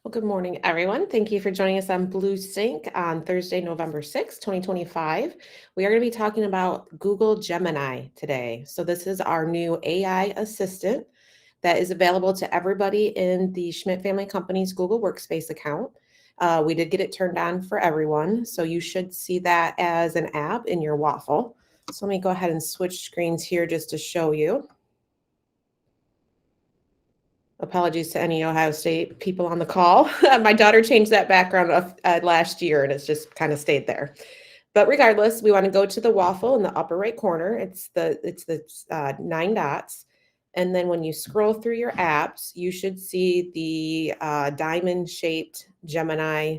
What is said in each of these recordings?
Well, good morning, everyone. Thank you for joining us on BlueSync on Thursday, November 6th, 2025. We are going to be talking about Google Gemini today. So this is our new AI assistant that is available to everybody in the Schmidt Family Company's Google Workspace account. We did get it turned on for everyone, so you should see that as an app in your waffle. So let me go ahead and switch screens here just to show you. Apologies to any Ohio State people on the call. My daughter changed that background last year and it's just kind of stayed there. But regardless, we want to go to the waffle in the upper right corner. It's the 9 dots. And then when you scroll through your apps, you should see the diamond shaped Gemini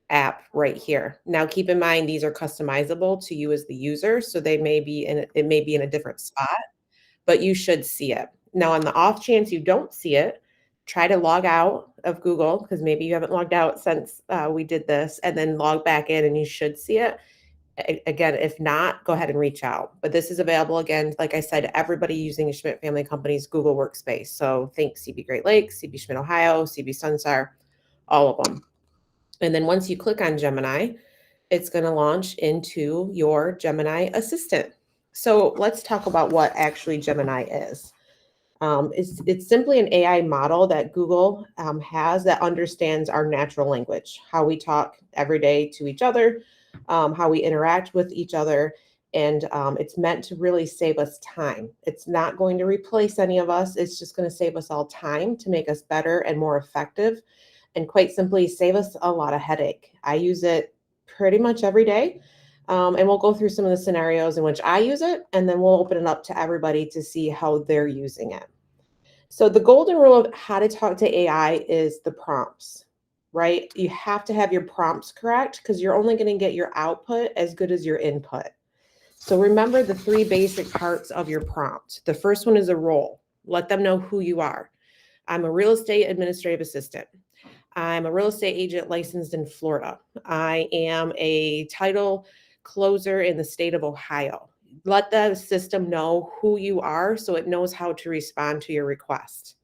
app right here. Now, keep in mind, these are customizable to you as the user. So it may be in a different spot, but you should see it. Now, on the off chance you don't see it, try to log out of Google because maybe you haven't logged out since we did this, and then log back in and you should see it. Again, if not, go ahead and reach out. But this is available again, like I said, everybody using the Schmidt Family Company's Google Workspace. So think CB Great Lakes, CB Schmidt Ohio, CB Sunstar, all of them. And then once you click on Gemini, it's going to launch into your Gemini assistant. So let's talk about what actually Gemini is. It's simply an AI model that Google has that understands our natural language, how we talk every day to each other, how we interact with each other, and it's meant to really save us time. It's not going to replace any of us. It's just going to save us all time to make us better and more effective, and quite simply save us a lot of headache. I use it pretty much every day. And we'll go through some of the scenarios in which I use it, and then we'll open it up to everybody to see how they're using it. So the golden rule of how to talk to AI is the prompts, right? You have to have your prompts correct because you're only going to get your output as good as your input. So remember the three basic parts of your prompt. The first one is a role. Let them know who you are. I'm a real estate administrative assistant. I'm a real estate agent licensed in Florida. I am a title closer in the state of Ohio. Let the system know who you are so it knows how to respond to your request.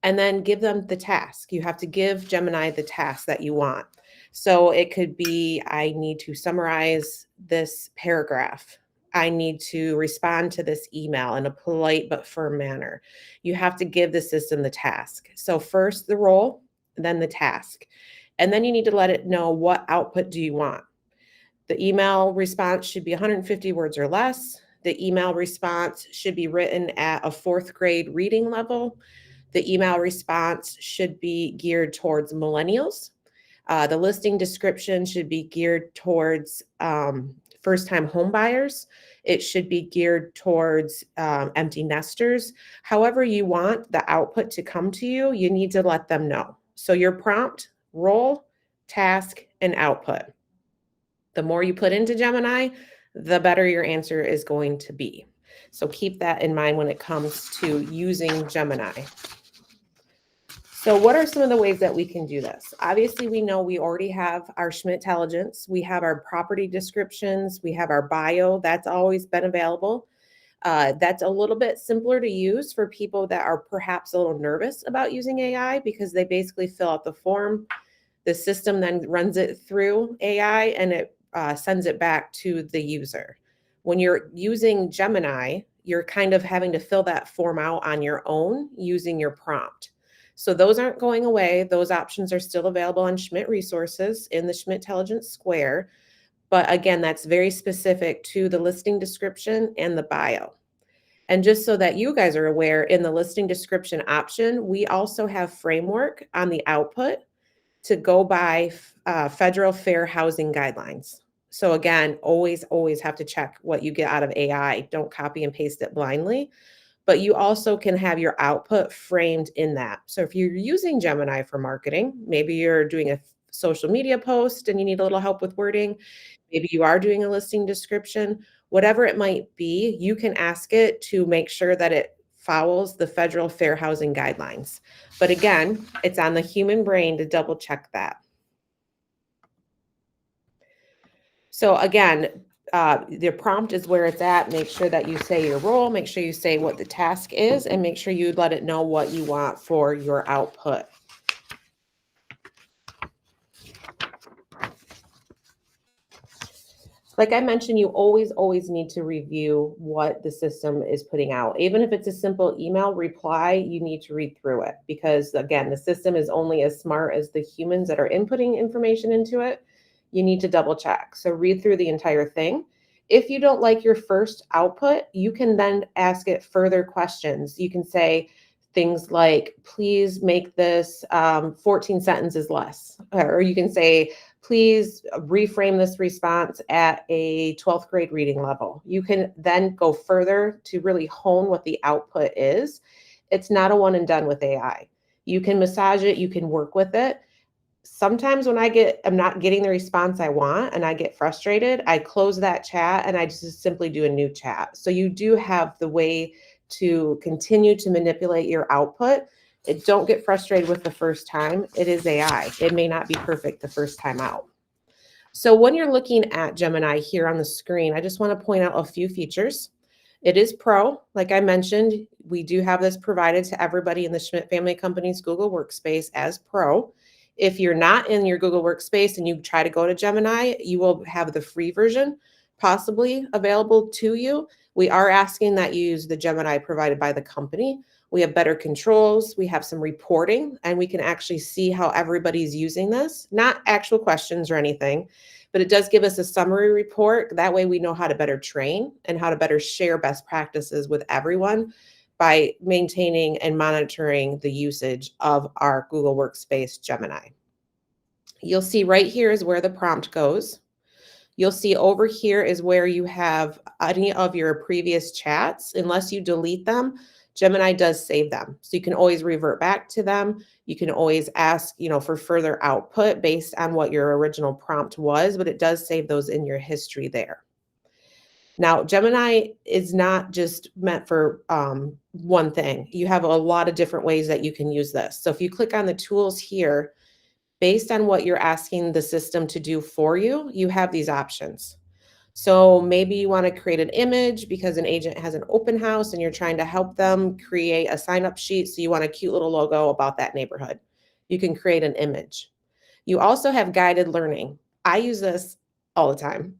And then give them the task. You have to give Gemini the task that you want. So it could be, I need to summarize this paragraph. I need to respond to this email in a polite but firm manner. You have to give the system the task. So first the role, then the task. And then you need to let it know what output do you want. The email response should be 150 words or less. The email response should be written at a fourth grade reading level. The email response should be geared towards millennials. The listing description should be geared towards first-time home buyers. It should be geared towards empty nesters. However you want the output to come to you, you need to let them know. So your prompt, role, task, and output. The more you put into Gemini, the better your answer is going to be. So keep that in mind when it comes to using Gemini. So what are some of the ways that we can do this? Obviously, we know we already have our Schmidt intelligence. We have our property descriptions. We have our bio. That's always been available. That's a little bit simpler to use for people that are perhaps a little nervous about using AI because they basically fill out the form. The system then runs it through AI and it sends it back to the user. When you're using Gemini, you're kind of having to fill that form out on your own using your prompt. So those aren't going away. Those options are still available on Schmidt Resources in the Schmidt Intelligence Square. But again, that's very specific to the listing description and the bio. And just so that you guys are aware, in the listing description option, we also have framework on the output to go by federal fair housing guidelines. So again, always have to check what you get out of AI. Don't copy and paste it blindly. But you also can have your output framed in that. So if you're using Gemini for marketing, maybe you're doing a social media post and you need a little help with wording, maybe you are doing a listing description, whatever it might be, you can ask it to make sure that it follows the federal fair housing guidelines. But again, it's on the human brain to double check that. So again, the prompt is where it's at. Make sure that you say your role, make sure you say what the task is, and make sure you let it know what you want for your output. Like I mentioned, you always need to review what the system is putting out. Even if it's a simple email reply, you need to read through it because, again, the system is only as smart as the humans that are inputting information into it. You need to double check. So read through the entire thing. If you don't like your first output, you can then ask it further questions. You can say things like, please make this 14 sentences less. Or you can say, please reframe this response at a 12th grade reading level. You can then go further to really hone what the output is. It's not a one and done with AI. You can massage it, you can work with it. Sometimes when I'm not getting the response I want and I get frustrated, I close that chat and I just simply do a new chat. So you do have the way to continue to manipulate your output. Don't get frustrated with the first time. It is AI. It may not be perfect the first time out. So when you're looking at Gemini here on the screen, I just want to point out a few features. It is Pro. Like I mentioned, we do have this provided to everybody in the Schmidt Family Company's Google Workspace as Pro. If you're not in your Google Workspace and you try to go to Gemini, you will have the free version possibly available to you. We are asking that you use the Gemini provided by the company. We have better controls, we have some reporting, and we can actually see how everybody's using this. Not actual questions or anything, but it does give us a summary report. That way we know how to better train and how to better share best practices with everyone by maintaining and monitoring the usage of our Google Workspace Gemini. You'll see right here is where the prompt goes. You'll see over here is where you have any of your previous chats. Unless you delete them, Gemini does save them. So you can always revert back to them. You can always ask, for further output based on what your original prompt was, but it does save those in your history there. Now, Gemini is not just meant for one thing. You have a lot of different ways that you can use this. So if you click on the tools here, based on what you're asking the system to do for you, you have these options. So maybe you want to create an image because an agent has an open house and you're trying to help them create a sign-up sheet. So you want a cute little logo about that neighborhood. You can create an image. You also have guided learning. I use this all the time.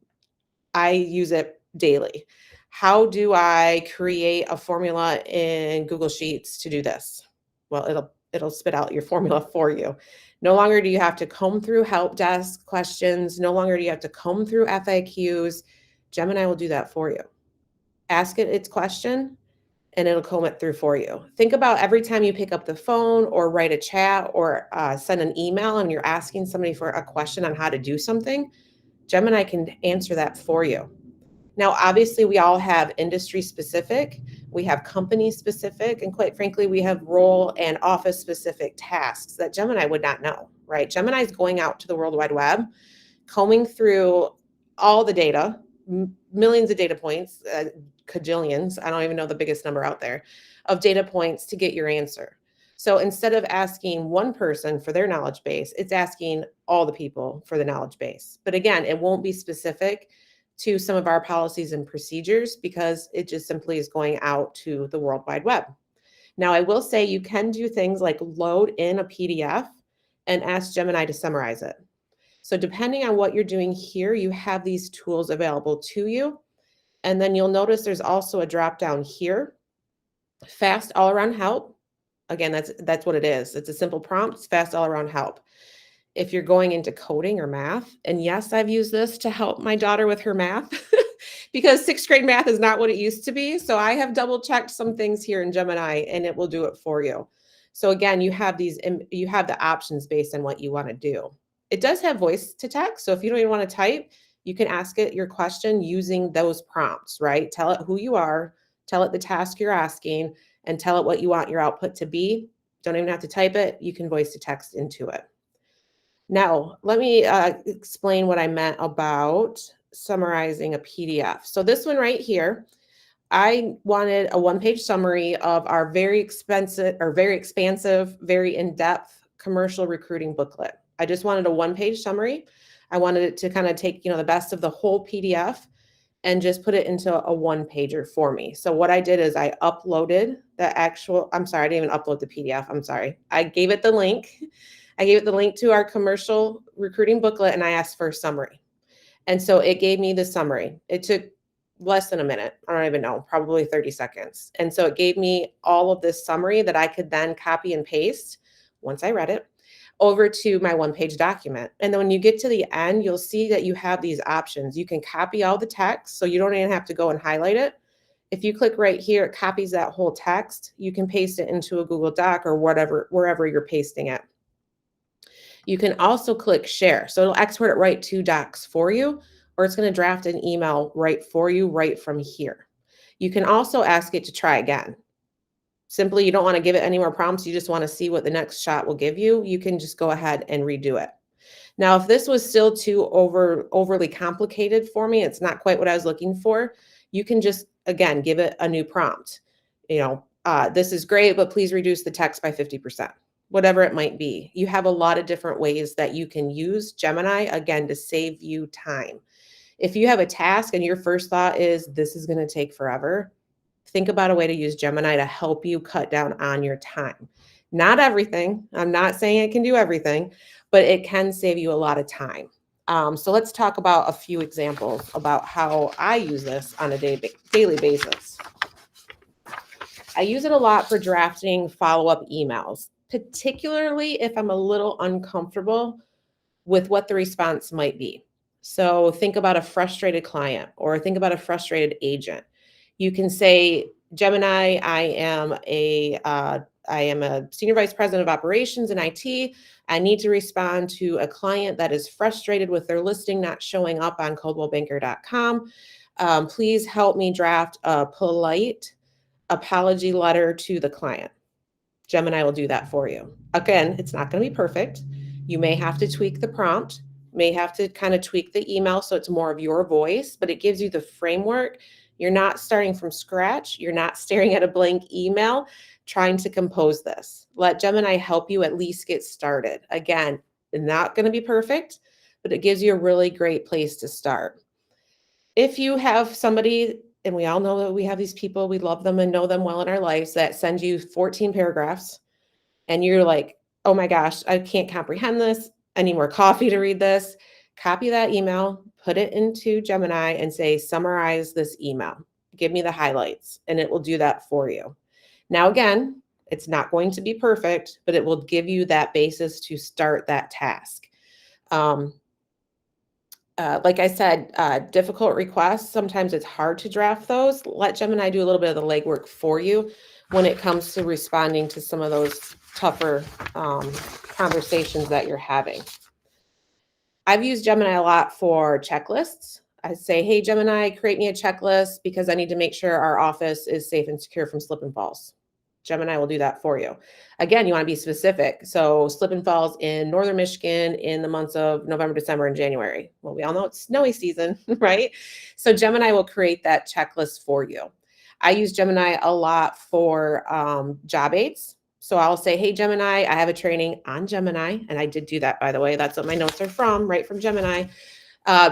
I use it daily. How do I create a formula in Google Sheets to do this? Well, it'll spit out your formula for you. No longer do you have to comb through help desk questions. No longer do you have to comb through FAQs. Gemini will do that for you. Ask it its question and it'll comb it through for you. Think about every time you pick up the phone or write a chat or send an email and you're asking somebody for a question on how to do something, Gemini can answer that for you. Now, obviously, we all have industry specific, we have company specific, and quite frankly, we have role and office specific tasks that Gemini would not know, right? Gemini is going out to the World Wide Web, combing through all the data, millions of data points, cajillions, I don't even know the biggest number out there, of data points to get your answer. So instead of asking one person for their knowledge base, it's asking all the people for the knowledge base. But again, it won't be specific to some of our policies and procedures because it just simply is going out to the World Wide Web. Now, I will say you can do things like load in a PDF and ask Gemini to summarize it. So depending on what you're doing here, you have these tools available to you. And then you'll notice there's also a drop down here, fast all around help. Again, that's what it is. It's a simple prompt, it's fast all around help. If you're going into coding or math, and yes, I've used this to help my daughter with her math because sixth grade math is not what it used to be. So I have double checked some things here in Gemini and it will do it for you. So again, you have the options based on what you want to do. It does have voice to text. So if you don't even want to type, you can ask it your question using those prompts, right? Tell it who you are, tell it the task you're asking, and tell it what you want your output to be. Don't even have to type it. You can voice to text into it. Now, let me explain what I meant about summarizing a PDF. So this one right here, I wanted a one-page summary of our very expensive, very in-depth commercial recruiting booklet. I just wanted a one-page summary. I wanted it to kind of take, the best of the whole PDF and just put it into a one-pager for me. So what I did is I uploaded I'm sorry, I didn't even upload the PDF. I'm sorry. I gave it the link. I gave it the link to our commercial recruiting booklet and I asked for a summary. And so it gave me the summary. It took less than a minute. I don't even know, probably 30 seconds. And so it gave me all of this summary that I could then copy and paste once I read it over to my one-page document. And then when you get to the end, you'll see that you have these options. You can copy all the text, so you don't even have to go and highlight it. If you click right here, it copies that whole text. You can paste it into a Google Doc or whatever, wherever you're pasting it. You can also click share. So it'll export it right to Docs for you, or it's going to draft an email right for you right from here. You can also ask it to try again. Simply, you don't want to give it any more prompts. You just want to see what the next shot will give you. You can just go ahead and redo it. Now, if this was still too overly complicated for me, it's not quite what I was looking for, you can just, again, give it a new prompt. This is great, but please reduce the text by 50%, whatever it might be. You have a lot of different ways that you can use Gemini, again, to save you time. If you have a task and your first thought is, this is going to take forever, think about a way to use Gemini to help you cut down on your time. Not everything. I'm not saying it can do everything, but it can save you a lot of time. So let's talk about a few examples about how I use this on a daily basis. I use it a lot for drafting follow-up emails, particularly if I'm a little uncomfortable with what the response might be. So think about a frustrated client or think about a frustrated agent. You can say, Gemini, I am a senior vice president of operations in IT. I need to respond to a client that is frustrated with their listing not showing up on coldwellbanker.com. Please help me draft a polite apology letter to the client. Gemini will do that for you. Again, it's not going to be perfect. You may have to tweak the prompt, may have to kind of tweak the email so it's more of your voice, but it gives you the framework. You're not starting from scratch. You're not staring at a blank email trying to compose this. Let Gemini help you at least get started. Again, not going to be perfect, but it gives you a really great place to start. If you have somebody, and we all know that we have these people, we love them and know them well in our lives, that send you 14 paragraphs and you're like, oh my gosh, I can't comprehend this. I need more coffee to read this. Copy that email, put it into Gemini and say, summarize this email. Give me the highlights, and it will do that for you. Now, again, it's not going to be perfect, but it will give you that basis to start that task. Like I said, difficult requests, sometimes it's hard to draft those. Let Gemini do a little bit of the legwork for you when it comes to responding to some of those tougher conversations that you're having. I've used Gemini a lot for checklists. I say, hey, Gemini, create me a checklist because I need to make sure our office is safe and secure from slip and falls. Gemini will do that for you. Again, you want to be specific. So slip and falls in northern Michigan in the months of November, December, and January. Well, we all know it's snowy season, right? So Gemini will create that checklist for you. I use Gemini a lot for job aids. So I'll say, hey, Gemini, I have a training on Gemini. And I did do that, by the way. That's what my notes are from, right from Gemini.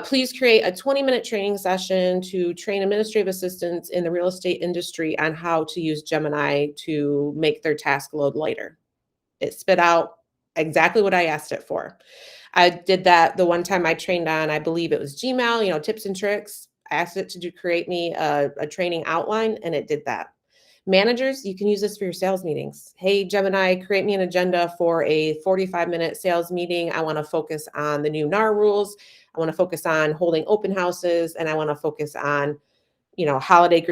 Please create a 20-minute training session to train administrative assistants in the real estate industry on how to use Gemini to make their task load lighter. It spit out exactly what I asked it for. I did that the one time I trained on, I believe it was Gmail, tips and tricks. I asked it to create me a training outline, and it did that. Managers, you can use this for your sales meetings. Hey, Gemini, create me an agenda for a 45-minute sales meeting. I want to focus on the new NAR rules. I want to focus on holding open houses, and I want to focus on, holiday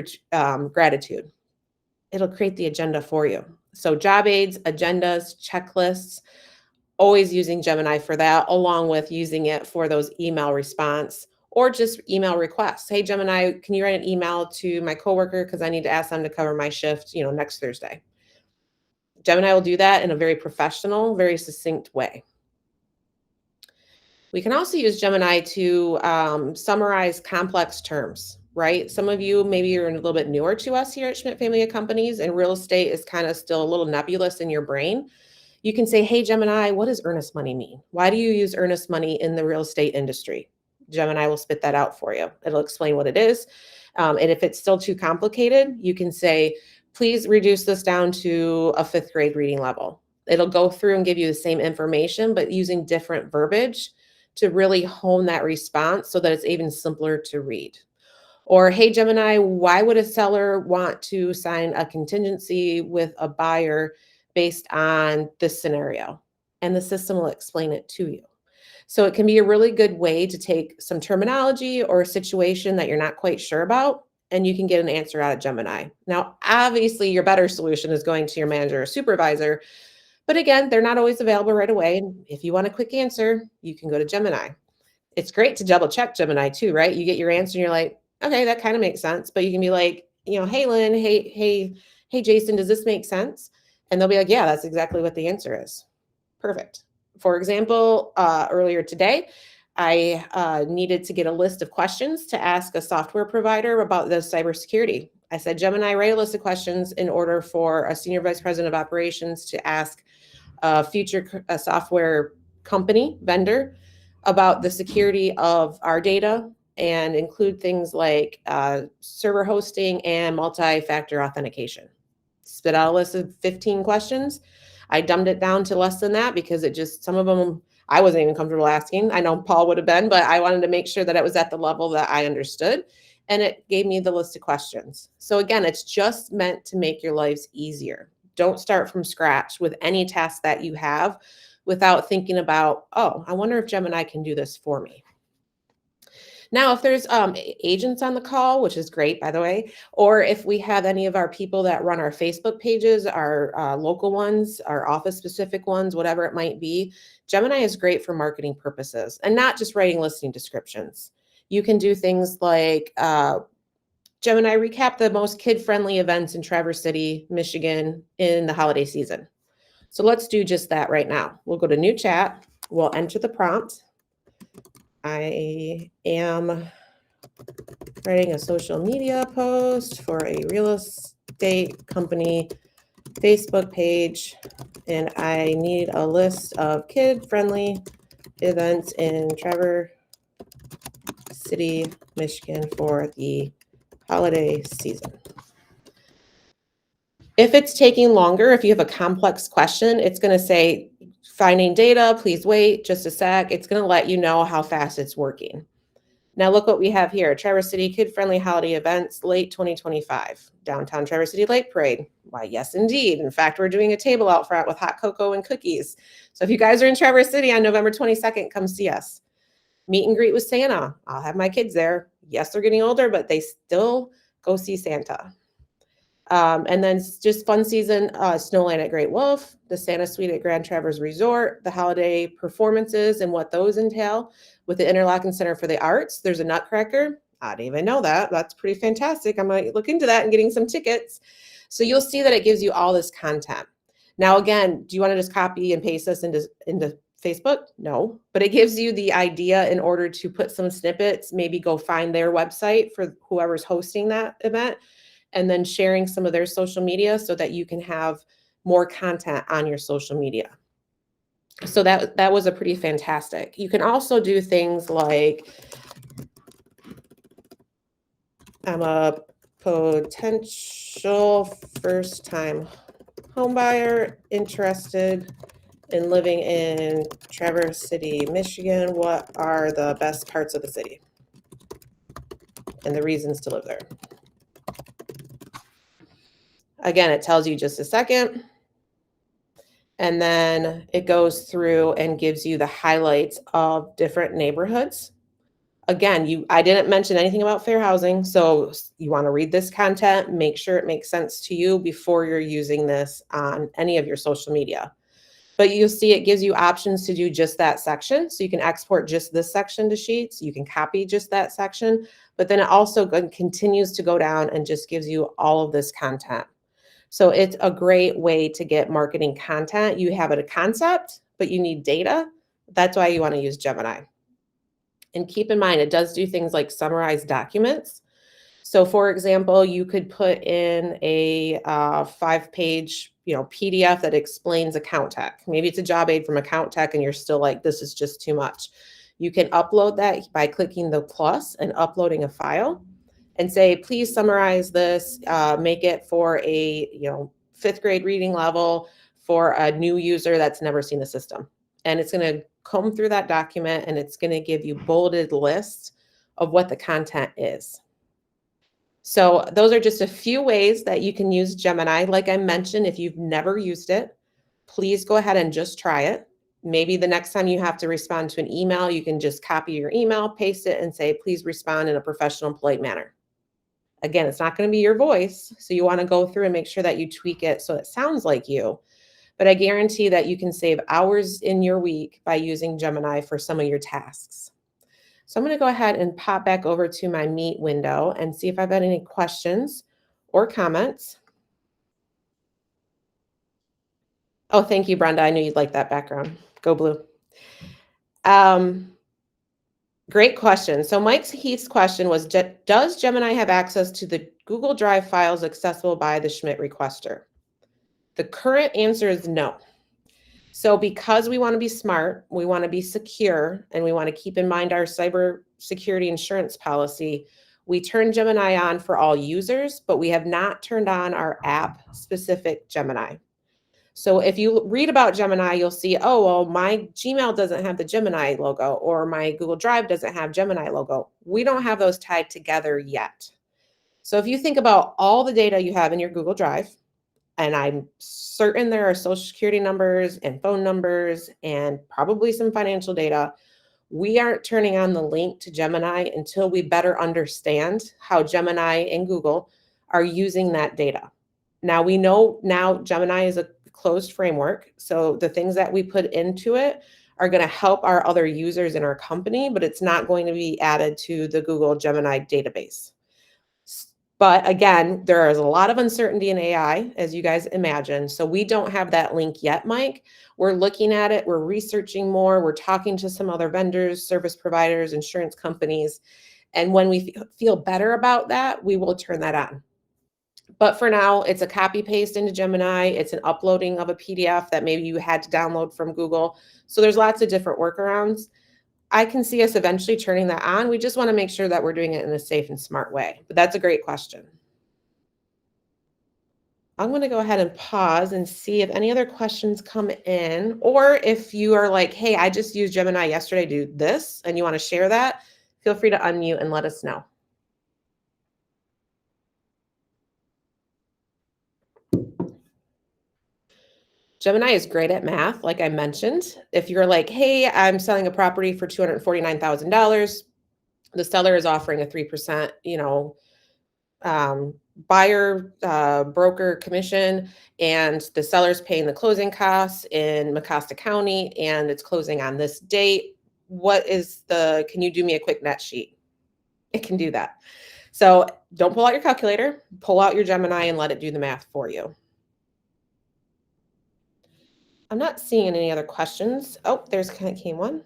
gratitude. It'll create the agenda for you. So job aids, agendas, checklists, always using Gemini for that, along with using it for those email response or just email requests. Hey, Gemini, can you write an email to my coworker because I need to ask them to cover my shift, next Thursday. Gemini will do that in a very professional, very succinct way. We can also use Gemini to summarize complex terms, right? Some of you, maybe you're a little bit newer to us here at Schmidt Family of Companies, and real estate is kind of still a little nebulous in your brain. You can say, hey, Gemini, what does earnest money mean? Why do you use earnest money in the real estate industry? Gemini will spit that out for you. It'll explain what it is. And if it's still too complicated, you can say, please reduce this down to a 5th grade reading level. It'll go through and give you the same information, but using different verbiage to really hone that response so that it's even simpler to read. Or, hey, Gemini, why would a seller want to sign a contingency with a buyer based on this scenario? And the system will explain it to you. So it can be a really good way to take some terminology or a situation that you're not quite sure about, and you can get an answer out of Gemini. Now, obviously, your better solution is going to your manager or supervisor, but again, they're not always available right away. And if you want a quick answer, you can go to Gemini. It's great to double check Gemini too, right? You get your answer and you're like, okay, that kind of makes sense. But you can be like, hey, Lynn, hey, Jason, does this make sense? And they'll be like, yeah, that's exactly what the answer is. Perfect. For example, earlier today, I needed to get a list of questions to ask a software provider about the cybersecurity. I said, Gemini, write a list of questions in order for a senior vice president of operations to ask a future software company vendor about the security of our data and include things like server hosting and multi-factor authentication. Spit out a list of 15 questions. I dumbed it down to less than that because some of them I wasn't even comfortable asking. I know Paul would have been, but I wanted to make sure that it was at the level that I understood. And it gave me the list of questions. So again, it's just meant to make your lives easier. Don't start from scratch with any task that you have without thinking about, oh, I wonder if Gemini can do this for me. Now, if there's agents on the call, which is great, by the way, or if we have any of our people that run our Facebook pages, our local ones, our office-specific ones, whatever it might be, Gemini is great for marketing purposes and not just writing listing descriptions. You can do things like Gemini, recap the most kid-friendly events in Traverse City, Michigan in the holiday season. So let's do just that right now. We'll go to new chat. We'll enter the prompt. I am writing a social media post for a real estate company Facebook page, and I need a list of kid-friendly events in Traverse City, Michigan for the holiday season. If it's taking longer, if you have a complex question, it's going to say, finding data, please wait just a sec. It's going to let you know how fast it's working. Now look what we have here. Traverse City kid-friendly holiday events, late 2025. Downtown Traverse City Lake Parade. Why, yes, indeed. In fact, we're doing a table out front with hot cocoa and cookies. So if you guys are in Traverse City on November 22nd, come see us. Meet and greet with Santa. I'll have my kids there. Yes, they're getting older, but they still go see Santa. And then just fun season, Snowland at Great Wolf, the Santa Suite at Grand Traverse Resort, the holiday performances and what those entail with the Interlochen Center for the Arts. There's a Nutcracker. I didn't even know that. That's pretty fantastic. I might look into that and getting some tickets. So you'll see that it gives you all this content. Now, again, do you want to just copy and paste this into Facebook? No, but it gives you the idea in order to put some snippets, maybe go find their website for whoever's hosting that event, and then sharing some of their social media so that you can have more content on your social media. So that was a pretty fantastic. You can also do things like, I'm a potential first-time homebuyer interested in living in Traverse City, Michigan. What are the best parts of the city and the reasons to live there? Again, it tells you just a second. And then it goes through and gives you the highlights of different neighborhoods. Again, I didn't mention anything about fair housing. So you want to read this content, make sure it makes sense to you before you're using this on any of your social media. But you'll see it gives you options to do just that section. So you can export just this section to Sheets. You can copy just that section, but then it also continues to go down and just gives you all of this content. So it's a great way to get marketing content. You have a concept, but you need data. That's why you want to use Gemini. And keep in mind, it does do things like summarize documents. So for example, you could put in a 5-page PDF that explains account tech. Maybe it's a job aid from account tech and you're still like, this is just too much. You can upload that by clicking the plus and uploading a file and say, please summarize this, make it for a 5th grade reading level for a new user that's never seen the system. And it's going to comb through that document and it's going to give you bolded lists of what the content is. So those are just a few ways that you can use Gemini. Like I mentioned, if you've never used it, please go ahead and just try it. Maybe the next time you have to respond to an email, you can just copy your email, paste it, and say, please respond in a professional and polite manner. Again, it's not going to be your voice, so you want to go through and make sure that you tweak it so it sounds like you. But I guarantee that you can save hours in your week by using Gemini for some of your tasks. So I'm going to go ahead and pop back over to my Meet window and see if I've had any questions or comments. Oh, thank you, Brenda. I knew you'd like that background. Go Blue. Great question. So Mike Heath's question was, does Gemini have access to the Google Drive files accessible by the Schmidt requester? The current answer is no. So because we want to be smart, we want to be secure, and we want to keep in mind our cybersecurity insurance policy, we turn Gemini on for all users, but we have not turned on our app-specific Gemini. So if you read about Gemini, you'll see, oh, well, my Gmail doesn't have the Gemini logo, or my Google Drive doesn't have Gemini logo. We don't have those tied together yet. So if you think about all the data you have in your Google Drive, and I'm certain there are social security numbers and phone numbers and probably some financial data, we aren't turning on the link to Gemini until we better understand how Gemini and Google are using that data. Now we know now Gemini is a closed framework, so the things that we put into it are going to help our other users in our company, but it's not going to be added to the Google Gemini database. But again, there is a lot of uncertainty in AI, as you guys imagine. So we don't have that link yet, Mike. We're looking at it. We're researching more. We're talking to some other vendors, service providers, insurance companies. And when we feel better about that, we will turn that on. But for now, it's a copy paste into Gemini. It's an uploading of a PDF that maybe you had to download from Google. So there's lots of different workarounds. I can see us eventually turning that on. We just want to make sure that we're doing it in a safe and smart way. But that's a great question. I'm going to go ahead and pause and see if any other questions come in, or if you are like, hey, I just used Gemini yesterday to do this, and you want to share that, feel free to unmute and let us know. Gemini is great at math, like I mentioned. If you're like, hey, I'm selling a property for $249,000, the seller is offering a 3%, buyer broker commission, and the seller's paying the closing costs in Mecosta County, and it's closing on this date. Can you do me a quick net sheet? It can do that. So don't pull out your calculator, pull out your Gemini and let it do the math for you. I'm not seeing any other questions. Oh, came one.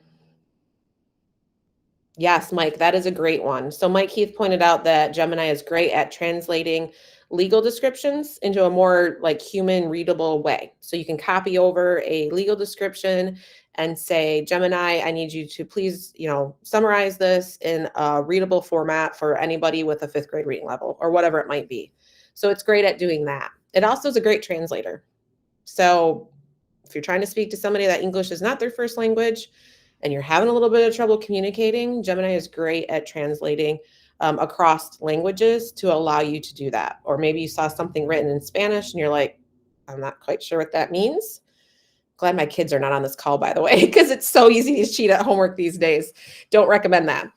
Yes, Mike, that is a great one. So Mike Heath pointed out that Gemini is great at translating legal descriptions into a more like human readable way. So you can copy over a legal description and say, Gemini, I need you to please, summarize this in a readable format for anybody with a 5th grade reading level or whatever it might be. So it's great at doing that. It also is a great translator. So if you're trying to speak to somebody that English is not their first language and you're having a little bit of trouble communicating, Gemini is great at translating across languages to allow you to do that. Or maybe you saw something written in Spanish and you're like, I'm not quite sure what that means. Glad my kids are not on this call, by the way, because it's so easy to cheat at homework these days. Don't recommend that.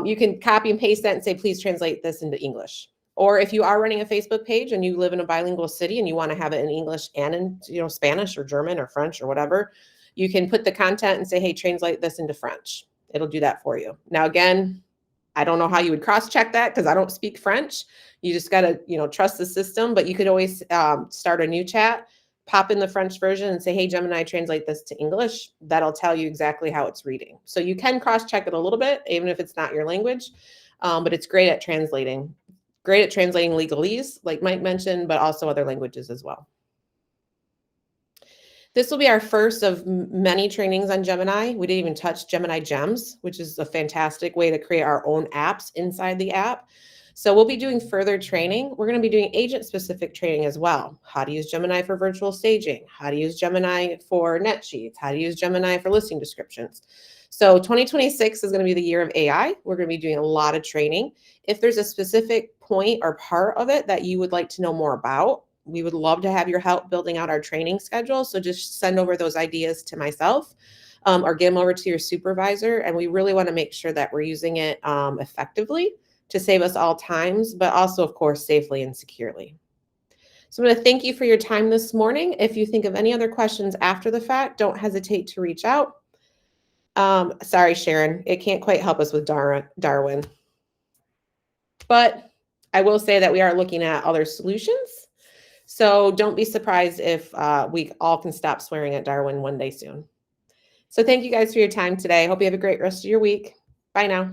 You can copy and paste that and say, please translate this into English. Or if you are running a Facebook page and you live in a bilingual city and you want to have it in English and in Spanish or German or French or whatever, you can put the content and say, hey, translate this into French. It'll do that for you. Now, again, I don't know how you would cross-check that because I don't speak French. You just got to, trust the system. But you could always start a new chat, pop in the French version and say, hey, Gemini, translate this to English. That'll tell you exactly how it's reading. So you can cross-check it a little bit, even if it's not your language. But it's great at translating. Great at translating legalese, like Mike mentioned, but also other languages as well. This will be our first of many trainings on Gemini. We didn't even touch Gemini Gems, which is a fantastic way to create our own apps inside the app. So we'll be doing further training. We're going to be doing agent-specific training as well. How to use Gemini for virtual staging, how to use Gemini for net sheets, how to use Gemini for listing descriptions. So 2026 is going to be the year of AI. We're going to be doing a lot of training. If there's a specific point or part of it that you would like to know more about, we would love to have your help building out our training schedule. So just send over those ideas to myself, or get them over to your supervisor. And we really want to make sure that we're using it effectively to save us all times, but also, of course, safely and securely. So I'm going to thank you for your time this morning. If you think of any other questions after the fact, don't hesitate to reach out. Sorry, Sharon, it can't quite help us with Darwin. But I will say that we are looking at other solutions. So don't be surprised if we all can stop swearing at Darwin one day soon. So thank you guys for your time today. I hope you have a great rest of your week. Bye now.